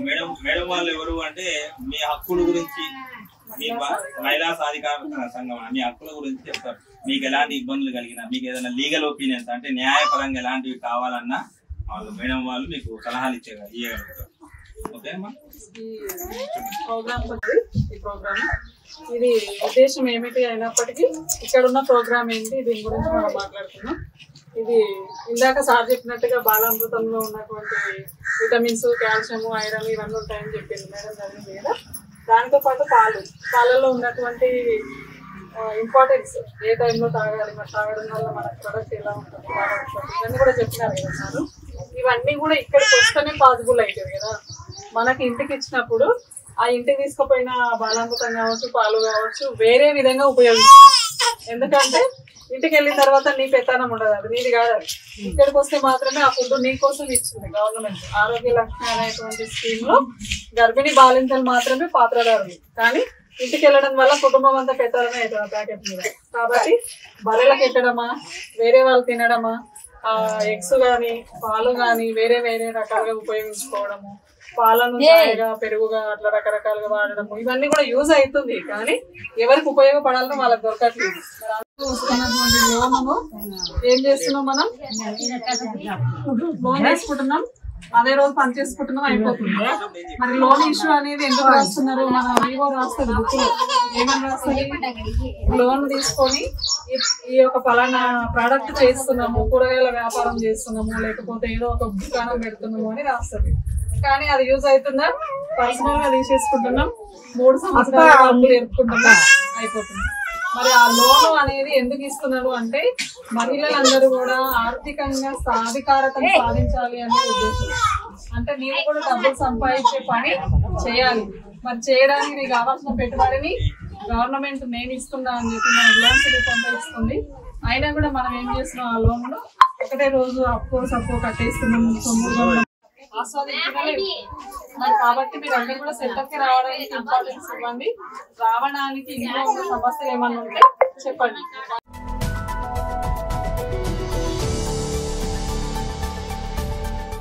Madam madam వాళ్ళు ఎవరు అంటే మీ హక్కుల గురించి, మీ మహిళా సాధికార సంఘం మీ హక్కుల గురించి చెప్తారు. మీకు ఎలాంటి ఇబ్బందులు కలిగినా, మీకు ఏదైనా లీగల్ ఒపీనియన్స్ అంటే న్యాయపరంగా ఎలాంటివి కావాలన్నా వాళ్ళు మేడం వాళ్ళు మీకు సలహాలు ఇవ్వగలుగుతారు. ఓకే అమ్మా. ఈ ప్రోగ్రామ్ ఇది ఉద్దేశం ఏమిటి అయినప్పటికీ ఇక్కడ ఉన్న ప్రోగ్రామ్ ఏంటి దీని గురించి మనం మాట్లాడుతున్నాం. ఇది ఇందాక సార్ చెప్పినట్టుగా బాలామృతంలో ఉన్నటువంటి విటమిన్స్, కాల్షియం, ఐరన్ ఇవన్నీ ఉంటాయని చెప్పింది మేడం చదివింది కదా. దానితో పాటు పాలలో ఉన్నటువంటి ఇంపార్టెన్స్, ఏ టైంలో తాగాలి, మరి తాగడం వల్ల మన ప్రొడక్ట్ ఎలా ఉంటుంది, ఇవన్నీ కూడా చెప్పినారు కదా సార్. ఇవన్నీ కూడా ఇక్కడికి వస్తేనే పాసిబుల్ అవుతుంది కదా. మనకి ఇంటికి ఇచ్చినప్పుడు ఆ ఇంటికి తీసుకుపోయిన బాలామృతం కావచ్చు, పాలు కావచ్చు, వేరే విధంగా ఉపయోగిస్తాం. ఎందుకంటే ఇంటికి వెళ్ళిన తర్వాత నీ పెత్తనం ఉండదు, అది నీది కాదు. ఇక్కడికి వస్తే మాత్రమే ఆ ఫుడ్ నీ కోసం ఇచ్చింది గవర్నమెంట్. ఆరోగ్య లక్ష్మి అనేటువంటి స్కీమ్ లో గర్భిణీ బాలింతలు మాత్రమే పాత్రదారులు. కానీ ఇంటికి వెళ్ళడం వల్ల కుటుంబం అంతా పెత్తడమే అవుతుంది ఆ ప్యాకెట్ మీద. కాబట్టి బర్రెలకు ఎట్టడమా, వేరే వాళ్ళు తినడమా, ఎగ్స్ కానీ పాలు కానీ వేరే వేరే రకాలుగా ఉపయోగించుకోవడము, పాలను ఛాయగా, పెరుగుగా అట్లా రకరకాలుగా వాడడము, ఇవన్నీ కూడా యూజ్ అవుతుంది. కానీ ఎవరికి ఉపయోగపడాలో వాళ్ళకి దొరకట్లేదు. వస్తున్నటువంటి లోను ఏం చేస్తున్నాం, మనం లోన్ తీసుకుంటున్నాం, అదే రోజు పని చేసుకుంటున్నాం, అయిపోతుంది. మరి లోన్ ఇష్యూ అనేది ఎందుకు రాస్తున్నారు, మన వివో రాస్తుంది బుక్ లో. ఏమని రాస్తుంది, లోన్ తీసుకొని ఈ యొక్క ఫలానా ప్రోడక్ట్ చేస్తున్నాము, కూరగాయల వ్యాపారం చేస్తున్నాము, లేకపోతే ఏదో ఒక దుకాణం పెడుతున్నాము అని రాస్తుంది. కానీ అది యూజ్ అవుతుందా, పర్సనల్ గా తీసేసుకుంటున్నాం, 3 సంవత్సరాలు డబ్బులు ఎరుపుకుంటున్నాం, అయిపోతుంది. మరి ఆ లోను అనేది ఎందుకు ఇస్తున్నారు అంటే మహిళలందరూ కూడా ఆర్థికంగా సాధికారతను సాధించాలి అనే ఉద్దేశం. అంటే నీవు కూడా డబ్బులు సంపాదించే పని చేయాలి. మరి చేయడానికి నీకు కావాల్సిన పెట్టుబడిని గవర్నమెంట్ నేను ఇస్తున్నా అని చెప్పి మన లోన్స్ రూపంలో ఇస్తుంది. అయినా కూడా మనం ఏం చేస్తున్నాం, ఆ లోన్లు ఒకటే రోజు అప్పు కట్టేస్తున్నాం, ఆస్వాదించలేదు. మరి కాబట్టి మీరు అందరూ కూడా సెంటర్ కి రావడానికి ఇంపార్టెన్స్ ఇవ్వండి. రావడానికి ఇంట్లో ఉన్న సమస్యలు ఏమన్నా ఉంటే చెప్పండి.